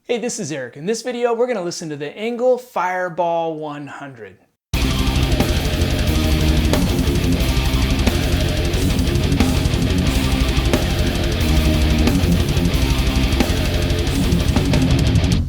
Hey, this is Eric. In this video, we're going to listen to the ENGL Fireball 100.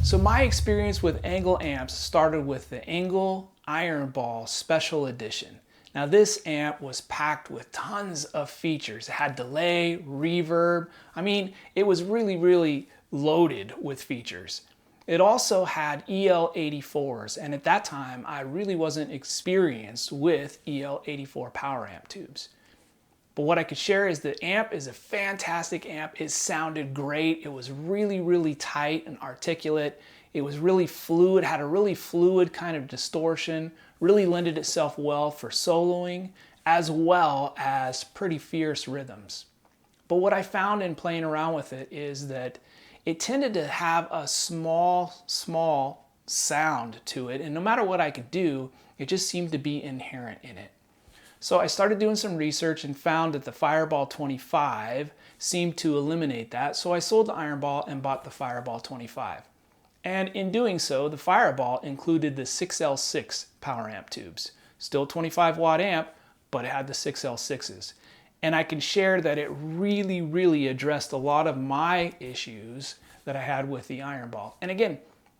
So my experience with ENGL amps started with the ENGL Ironball Special Edition. Now this amp was packed with tons of features. It had delay, reverb. I mean, it was really loaded with features. It also had EL84s, and at that time I really wasn't experienced with EL84 power amp tubes. But what I could share is the amp is a fantastic amp. It sounded great. It was really tight and articulate. It was really fluid, had a really fluid kind of distortion, really lended itself well for soloing, as well as pretty fierce rhythms. But what I found in playing around with it is that it tended to have a small sound to it, and no matter what I could do, it just seemed to be inherent in it. So I started doing some research and found that the Fireball 25 seemed to eliminate that, so I sold the Ironball and bought the Fireball 25. And in doing so, the Fireball included the 6L6 power amp tubes. Still 25 watt amp, but it had the 6L6s. And I can share that it really addressed a lot of my issues that I had with the Ironball. And again,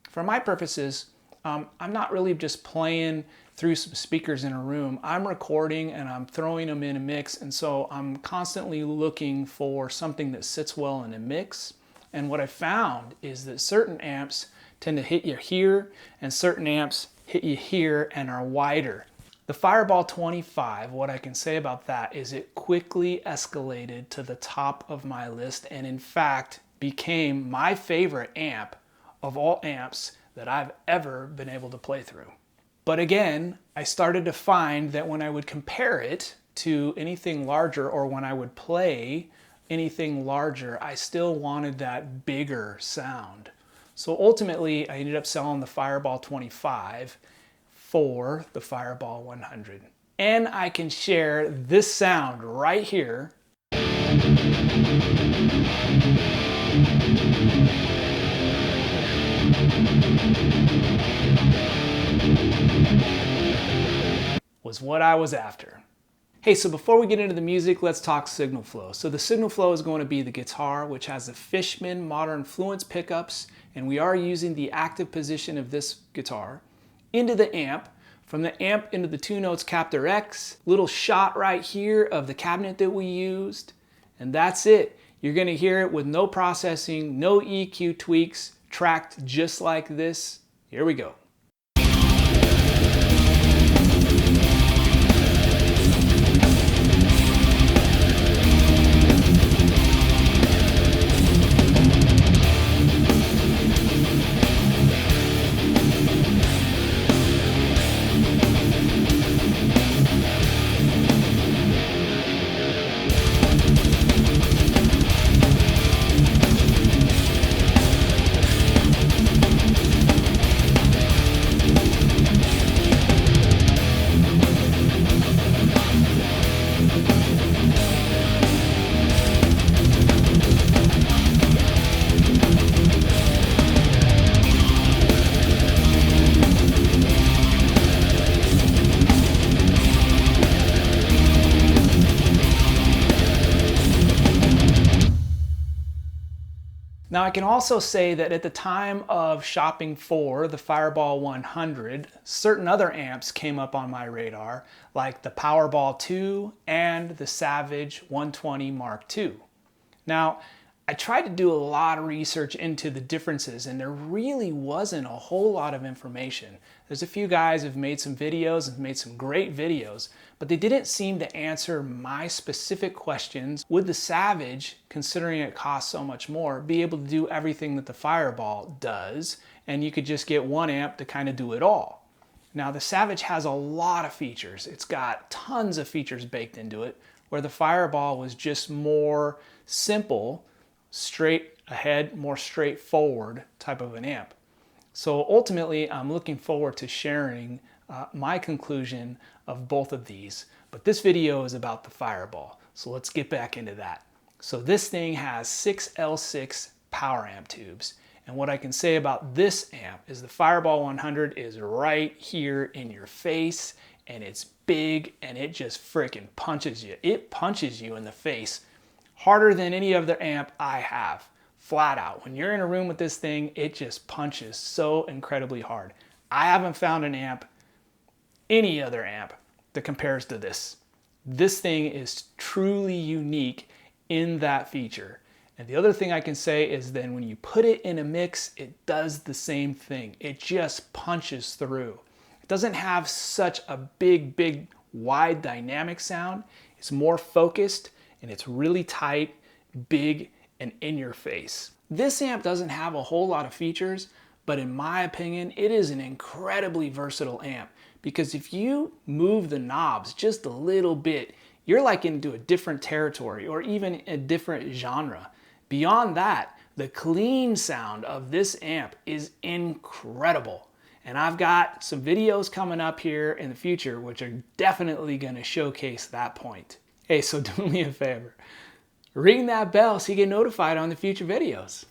for my purposes, I'm not really just playing through some speakers in a room. I'm recording and I'm throwing them in a mix, and so I'm constantly looking for something that sits well in a mix. And what I found is that certain amps tend to hit you here, and certain amps hit you here and are wider. The Fireball 25, what I can say about that is it quickly escalated to the top of my list, and in fact became my favorite amp of all amps that I've ever been able to play through. But again, I started to find that when I would compare it to anything larger, or when I would play anything larger, I still wanted that bigger sound. So ultimately, I ended up selling the Fireball 25 for the Fireball 100. And I can share this sound right here. Was what I was after. Hey, so before we get into the music, let's talk signal flow. So the signal flow is going to be the guitar, which has the Fishman Modern Fluence pickups, and we are using the active position of this guitar, into the amp, from the amp into the 2 notes Captor X, little shot right here of the cabinet that we used, and that's it. You're going to hear it with no processing, no EQ tweaks, tracked just like this. Here we go. Now I can also say that at the time of shopping for the Fireball 100, certain other amps came up on my radar, like the Powerball 2 and the Savage 120 Mark II. Now, I tried to do a lot of research into the differences, and there really wasn't a whole lot of information. There's a few guys who've made some videos and made some great videos, but they didn't seem to answer my specific questions. Would the Savage, considering it costs so much more, be able to do everything that the Fireball does, and you could just get one amp to kind of do it all? Now the Savage has a lot of features. It's got tons of features baked into it, where the Fireball was just more simple, straight ahead, more straightforward type of an amp. So ultimately, I'm looking forward to sharing my conclusion of both of these. But this video is about the Fireball, so let's get back into that. So this thing has 6L6 power amp tubes, And what I can say about this amp is the Fireball 100 is right here in your face, and it's big, and it just freaking punches you. It punches you in the face harder than any other amp I have, flat out. When you're in a room with this thing, it just punches so incredibly hard. I haven't found an amp, any other amp, that compares to this. This thing is truly unique in that feature. And the other thing I can say is then when you put it in a mix, it does the same thing. It just punches through. It doesn't have such a big, wide dynamic sound. It's more focused, and it's really tight, big, and in your face. This amp doesn't have a whole lot of features, but in my opinion, it is an incredibly versatile amp, because if you move the knobs just a little bit, you're like into a different territory or even a different genre. Beyond that, the clean sound of this amp is incredible. And I've got some videos coming up here in the future which are definitely going to showcase that point. Hey, so do me a favor. Ring that bell so you get notified on the future videos.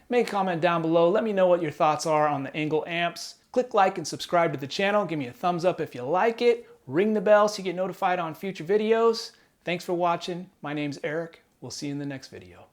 Make a comment down below. Let me know what your thoughts are on the ENGL amps. Click like and subscribe to the channel. Give me a thumbs up if you like it. Ring the bell so you get notified on future videos. Thanks for watching. My name's Eric. We'll see you in the next video.